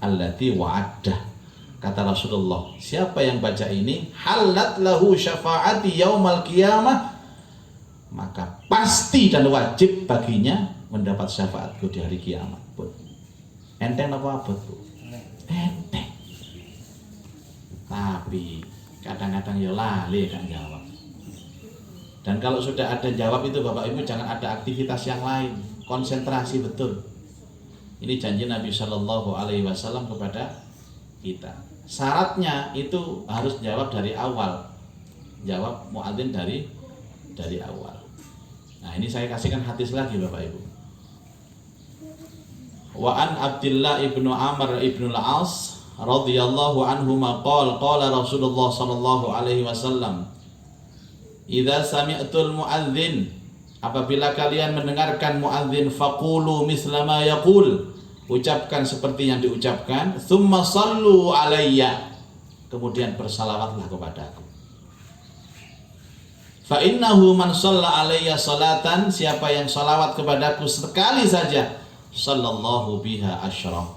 A: allati wa'addah. Kata Rasulullah, siapa yang baca ini halat lahu syafaati yaumal qiyamah, maka pasti dan wajib baginya mendapat syafaatku di hari kiamat. Pun enteng apa abot Bu? Enteng. Tapi kadang-kadang ya lali kan jawab. Dan kalau sudah ada jawab itu Bapak Ibu jangan ada aktivitas yang lain, konsentrasi betul. Ini janji Nabi Shallallahu Alaihi Wasallam kepada kita. Syaratnya itu harus jawab dari awal, jawab muadzin dari awal. Nah ini saya kasihkan hadis lagi Bapak Ibu. Wa an Abdullah ibnu Amr ibnu al-As radhiyallahu anhuma qala Rasulullah sallallahu alaihi wasallam, idza sami'tul muadzin, apabila kalian mendengarkan muadzin, faqulu misla ma yaqul, ucapkan seperti yang diucapkan, tsumma sallu alayya, kemudian bersalawatlah kepadaku. Fa innahu man shalla alayya salatan, siapa yang salawat kepadaku sekali saja, sallallahu biha asyra,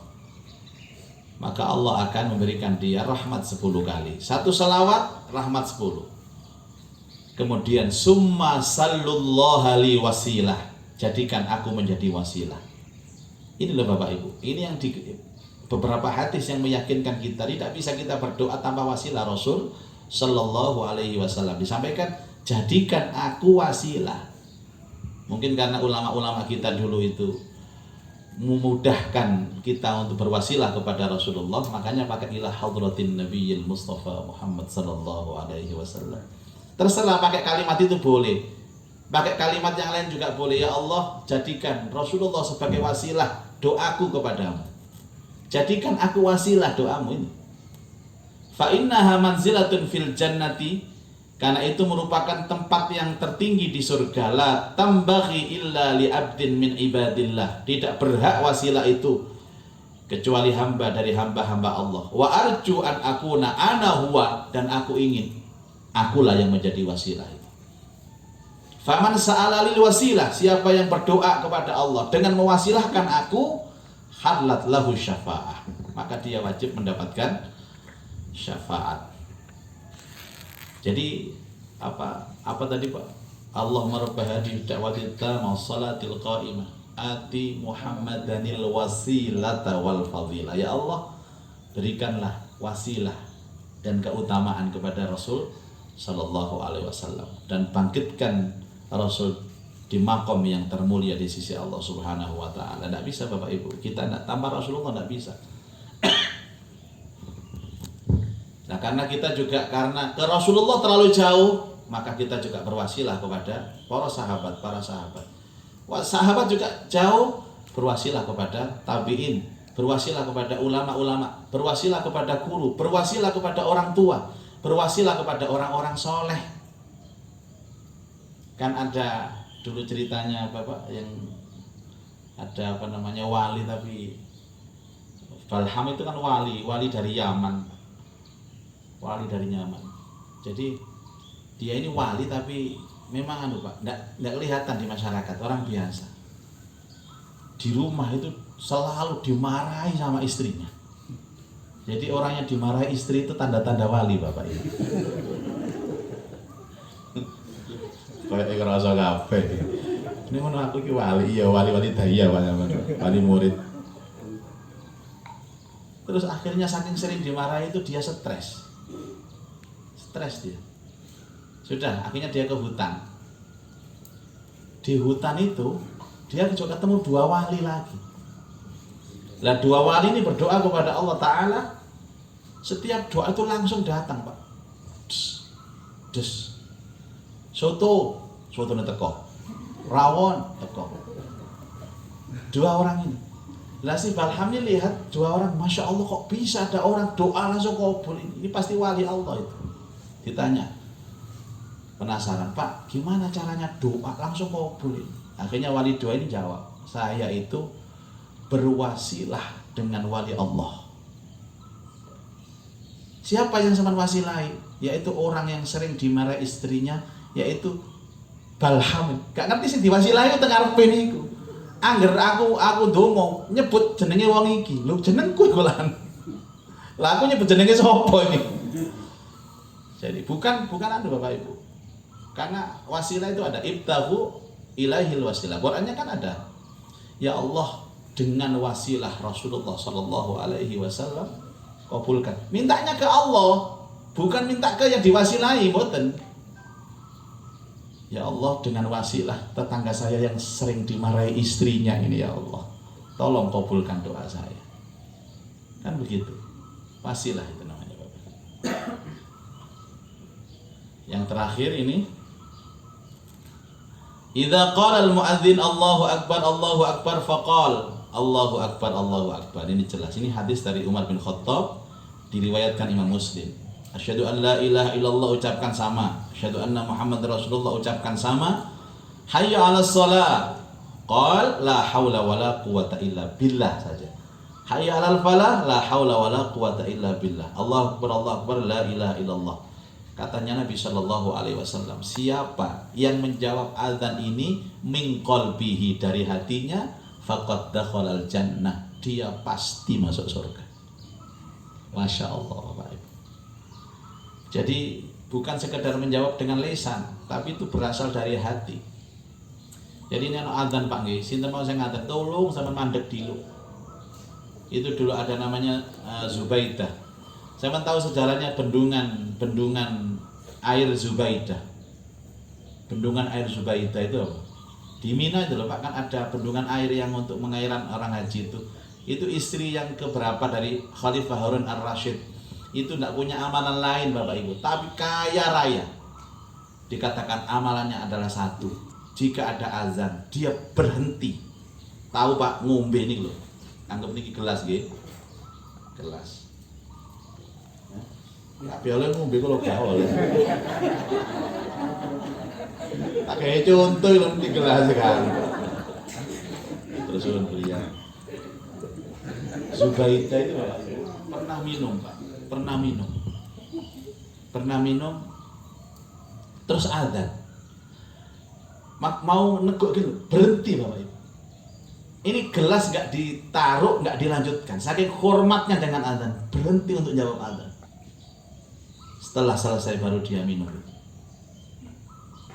A: maka Allah akan memberikan dia rahmat 10 kali. Satu salawat rahmat 10. Kemudian summa sallallahu li wasilah, jadikan aku menjadi wasilah. Ini loh Bapak Ibu, ini yang di beberapa hadis yang meyakinkan kita tidak bisa kita berdoa tanpa wasilah Rasul sallallahu alaihi wasallam. Disampaikan jadikan aku wasilah. Mungkin karena ulama-ulama kita dulu itu memudahkan kita untuk berwasilah kepada Rasulullah, makanya pakai ilah hadratin nabiyil mustafa Muhammad sallallahu alaihi wasallam. Terserah pakai kalimat itu boleh, pakai kalimat yang lain juga boleh. Ya Allah, jadikan Rasulullah sebagai wasilah doaku kepadamu, jadikan aku wasilah doamu ini. Fa innaha manzilatun fil jannati, karena itu merupakan tempat yang tertinggi di surga. La tambaghi illa li abdin min ibadillah, tidak berhak wasilah itu kecuali hamba dari hamba-hamba Allah. Wa arju an akuna ana huwa, dan aku ingin akulah yang menjadi wasilah itu. Faman sa'ala lil wasilah, siapa yang berdoa kepada Allah dengan mewasilahkan aku, halat lahu syafa'ah, maka dia wajib mendapatkan syafaat. Jadi apa tadi Pak? Allahumma rabb hadhihi da'watil tammah salatil qa'imah ati Muhammadanil wasilata wal fadilah. Ya Allah, berikanlah wasilah dan keutamaan kepada Rasul sallallahu alaihi wasallam, dan bangkitkan Rasul di makom yang termulia di sisi Allah Subhanahu wa taala. Tidak bisa Bapak Ibu, kita tanpa Rasulullah tidak bisa. Nah, karena kita juga karena ke Rasulullah terlalu jauh, maka kita juga berwasilah kepada para sahabat. Sahabat juga jauh, berwasilah kepada tabi'in, berwasilah kepada ulama-ulama, berwasilah kepada guru, berwasilah kepada orang tua, berwasilah kepada orang-orang soleh. Kan ada dulu ceritanya Bapak yang ada wali, tapi Balham itu kan wali dari Yaman. Jadi dia ini wali tapi memang Pak, enggak kelihatan di masyarakat, orang biasa. Di rumah itu selalu dimarahi sama istrinya. Jadi orang yang dimarahi istri itu tanda-tanda wali Bapak ini. Kayak ngerasa kabeh. Ini mana aku ki wali, iya wali daya, wali murid. Terus akhirnya saking sering dimarahi itu dia stres dia. Sudah, akhirnya dia ke hutan. di hutan itu dia juga ketemu dua wali lagi. Lah dua wali ini berdoa kepada Allah Ta'ala. Setiap doa itu langsung datang, Pak. Des. Soto ini teko. Rawon teko. Dua orang ini. Lah si Balham ini lihat dua orang, Masya Allah kok bisa ada orang doa langsung kabul ini. Ini pasti wali Allah itu. Ditanya. Penasaran, Pak, gimana caranya doa langsung kabul ini? Akhirnya wali doa ini jawab, saya itu berwasilah dengan wali Allah. Siapa yang sampean wasilahi? Yaitu orang yang sering dimarahi istrinya, yaitu Balham. Gak ngerti sih diwasilahi teng arepe niku. Angger aku ndonga nyebut jenenge wong iki. Lho jenengku iku lan. Lah aku nyebut jenenge sapa ini? Jadi bukan anu Bapak Ibu. Karena wasilah itu ada ibtahu ilaihil wasilah. Qur'annya kan ada. Ya Allah, dengan wasilah Rasulullah sallallahu alaihi wasallam kabulkan. Mintanya ke Allah, bukan minta ke yang diwasilahi, mboten. Ya Allah, dengan wasilah tetangga saya yang sering dimarahi istrinya ini, ya Allah, tolong kabulkan doa saya. Kan begitu. Wasilah itu namanya, Bapak. Yang terakhir ini, idza qala al-muadzin Allahu akbar faqal Allahu akbar, Allahu akbar. Ini jelas. Ini hadis dari Umar bin Khattab, diriwayatkan Imam Muslim. Asyhadu an la ilaha illallah, ucapkan sama. Asyhadu anna Muhammad Rasulullah, ucapkan sama. Hayya 'alas shalah. Qal la haula wala quwata illa billah saja. Hayya 'alal falah, la haula wala quwata illa billah. Allahu akbar, la ilaha illallah. Katanya Nabi Shallallahu alaihi wasallam, siapa yang menjawab azan ini min qalbihi, dari hatinya, faqad dakhalal jannah, dia pasti masuk surga. Masya Allah, Bapak Ibu. Jadi bukan sekedar menjawab dengan lisan, tapi itu berasal dari hati. Jadi ini ana adzan Pak nggih, sinten mau sing ngaten, tolong sampean mandek dulu. Itu dulu ada namanya Zubaidah. Saya tahu sejarahnya bendungan air Zubaidah. Bendungan air Zubaidah itu apa? Di Mina itu loh Pak, kan ada bendungan air yang untuk mengairan orang haji itu. Itu istri yang keberapa dari Khalifah Harun ar-Rasyid. Itu tidak punya amalan lain Bapak Ibu, tapi kaya raya. Dikatakan amalannya adalah satu, jika ada azan dia berhenti. Tahu Pak, ngombe ini loh, anggap ini gelas gitu, gelas. Tapi oleh ngombe kalau gak oleh. Tak kayak contoh loh di gelas kan. Terus beliau Zubaidah itu Bapak, pernah minum Pak. Pernah minum terus adzan, mau neguk gitu, berhenti Bapak Ibu. Ini gelas nggak ditaruh, nggak dilanjutkan, saking hormatnya dengan adzan, berhenti untuk jawab adzan. Setelah selesai baru dia minum.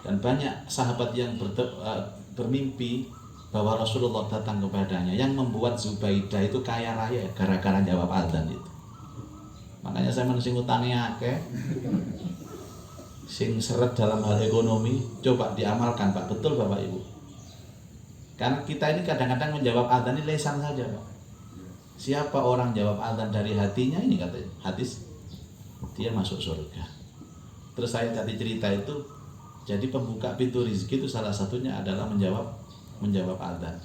A: Dan banyak sahabat yang bermimpi bahwa Rasulullah datang kepadanya. Yang membuat Zubaidah itu kaya raya gara-gara jawab adzan itu. Makanya saya sing utangnya akeh, sing seret dalam hal ekonomi, coba diamalkan Pak, betul Bapak Ibu. Karena kita ini kadang-kadang menjawab adzan ini lesan saja Pak. Siapa orang jawab adzan dari hatinya, ini katanya hadis, dia masuk surga. Terus saya tadi cerita itu, jadi pembuka pintu rezeki itu salah satunya adalah menjawab adzan.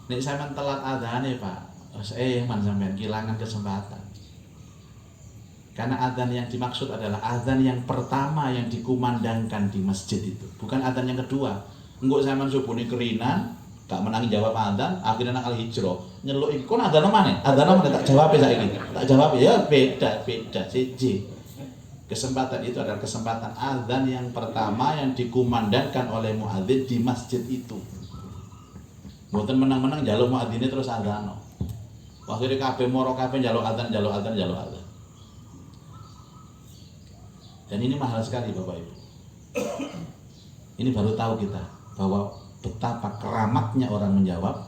A: Nek sampean telat adzan ya Pak, man sampean kehilangan kesempatan. Karena adzan yang dimaksud adalah adzan yang pertama yang dikumandangkan di masjid itu, bukan adzan yang kedua. Engko sampean subune kerinan, gak menangi jawab adzan, akhirnya nang al-hijrah nyeluk iki kon adzan mana? Adzan mana tak jawab saiki. Tak jawab ya beda siji. Kesempatan itu adalah kesempatan adzan yang pertama yang dikumandangkan oleh muadzin di masjid itu. Mboten menang-menang njaluk muadzine terus adzan. Akhire kabeh moro kabeh njaluk adzan. Dan ini mahal sekali Bapak Ibu. Ini baru tahu kita bahwa betapa keramatnya orang menjawab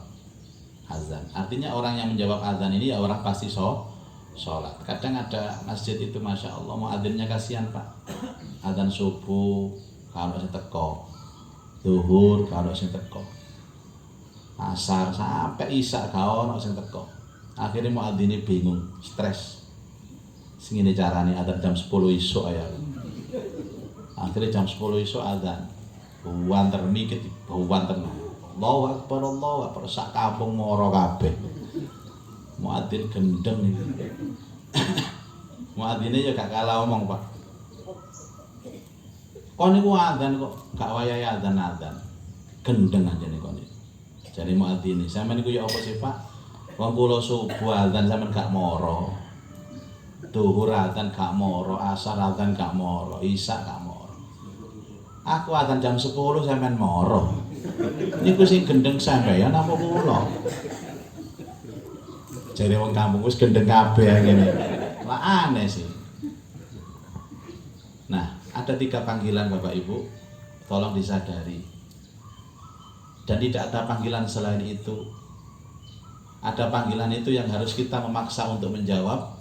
A: azan. Artinya orang yang menjawab azan ini ya orang pasti sholat. Kadang ada masjid itu Masya Allah muadzinnya kasihan Pak. Azan subuh kalau masih teko. zuhur gak ono sing teko. Asar sampai isya gak ono sing teko. Akhirnya muadzine bingung, stres. Sing ngene carane adzan jam 10 isuk ya. Akhirnya jam 10 isuk adzan. Wanter mikir, wanter. Allahu Akbar, sak kampung moro kabeh. Muadzin gendeng iki. Muadzine ya gak kalah omong, Pak. Kon niku adzan kok gak wayahe adzan. Gendeng anjene kon iki. Jare muadzine, sampean niku ya apa sih, Pak? Wong kula subuh adzan sampean gak moro. Zuhur adzan gak moro, asar adzan gak moro, isya gak moro. Aku adzan jam 10 sampean moro. Niku sing gendeng sampeyan apa kula? Jare wong kampung wis gendeng kabeh ngene. Lah aneh sih. Nah, ada 3 panggilan Bapak Ibu, tolong disadari. Dan tidak ada panggilan selain itu. Ada panggilan itu yang harus kita memaksa untuk menjawab.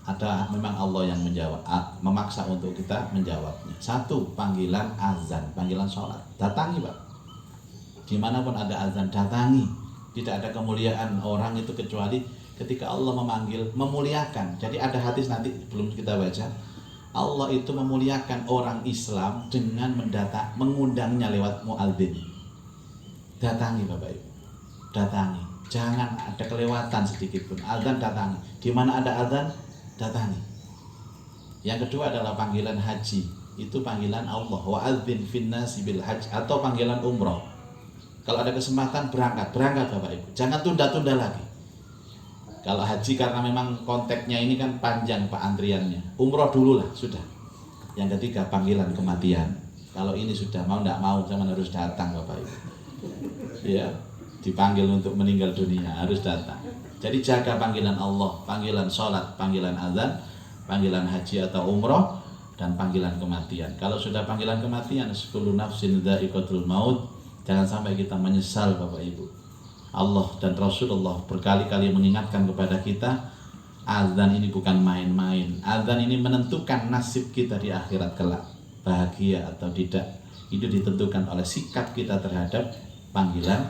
A: Ada memang Allah yang menjawab, memaksa untuk kita menjawabnya. 1, panggilan azan, panggilan sholat. Datangi Pak. Dimanapun ada azan, datangi. Tidak ada kemuliaan orang itu kecuali ketika Allah memanggil, memuliakan. Jadi ada hadis nanti belum kita baca. Allah itu memuliakan orang Islam dengan mengundangnya lewat muadzin. Datangi Bapak Ibu, datangi. Jangan ada kelewatan sedikit pun. Azan datangi. Di mana ada azan, datangi. Yang kedua adalah panggilan haji. Itu panggilan Allah. Wa adzin finnasi bil hajj, atau panggilan umroh. Kalau ada kesempatan berangkat Bapak Ibu. Jangan tunda-tunda lagi. Kalau haji karena memang konteksnya ini kan panjang Pak antriannya. Umroh dulu lah sudah. Yang ketiga panggilan kematian. Kalau ini sudah mau tidak mau zaman harus datang Bapak Ibu. Ya, dipanggil untuk meninggal dunia harus datang. Jadi jaga panggilan Allah, panggilan sholat, panggilan azan, panggilan haji atau umroh, dan panggilan kematian. Kalau sudah panggilan kematian, kullu nafsin dha'iqatul maut, jangan sampai kita menyesal Bapak Ibu. Allah dan Rasulullah berkali-kali mengingatkan kepada kita, azan ini bukan main-main. Azan ini menentukan nasib kita di akhirat kelak, bahagia atau tidak. Itu ditentukan oleh sikap kita terhadap panggilan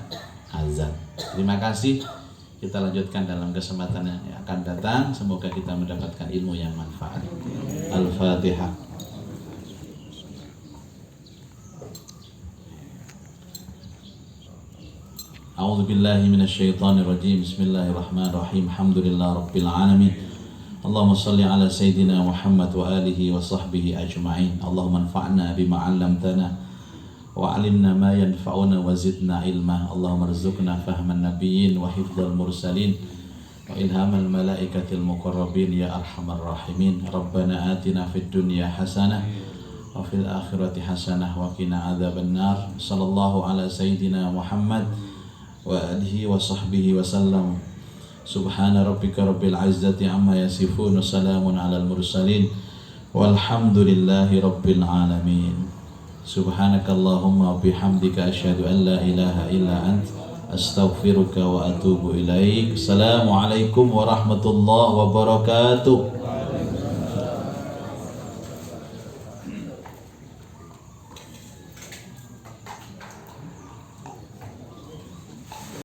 A: azan. Terima kasih. Kita lanjutkan dalam kesempatan yang akan datang. Semoga kita mendapatkan ilmu yang manfaat. Al-Fatihah. A'udzu billahi minasyaitonir rajim. Bismillahirrahmanirrahim. Alhamdulillah rabbil alamin. Allahumma shalli ala sayyidina Muhammad wa alihi wa sahbihi ajma'in. Allahumma anfa'na bima 'allamtana وعلمنا ما ينفعنا وزدنا علما اللهم ارزقنا فهم النبيين وحفظ المرسلين وإلهام الملائكة المقربين يا أرحم الراحمين ربنا آتنا في الدنيا حسنة وفي الآخرة حسنة وقنا عذاب النار صلى الله على سيدنا محمد وآله وصحبه وسلم سبحان ربك رب العزة عما يصفون وسلام على المرسلين والحمد لله رب العالمين Subhanakallahumma bihamdika asyhadu an la ilaha illa ant astaghfiruka wa atubu ilaik. Assalamualaikum warahmatullahi wabarakatuh.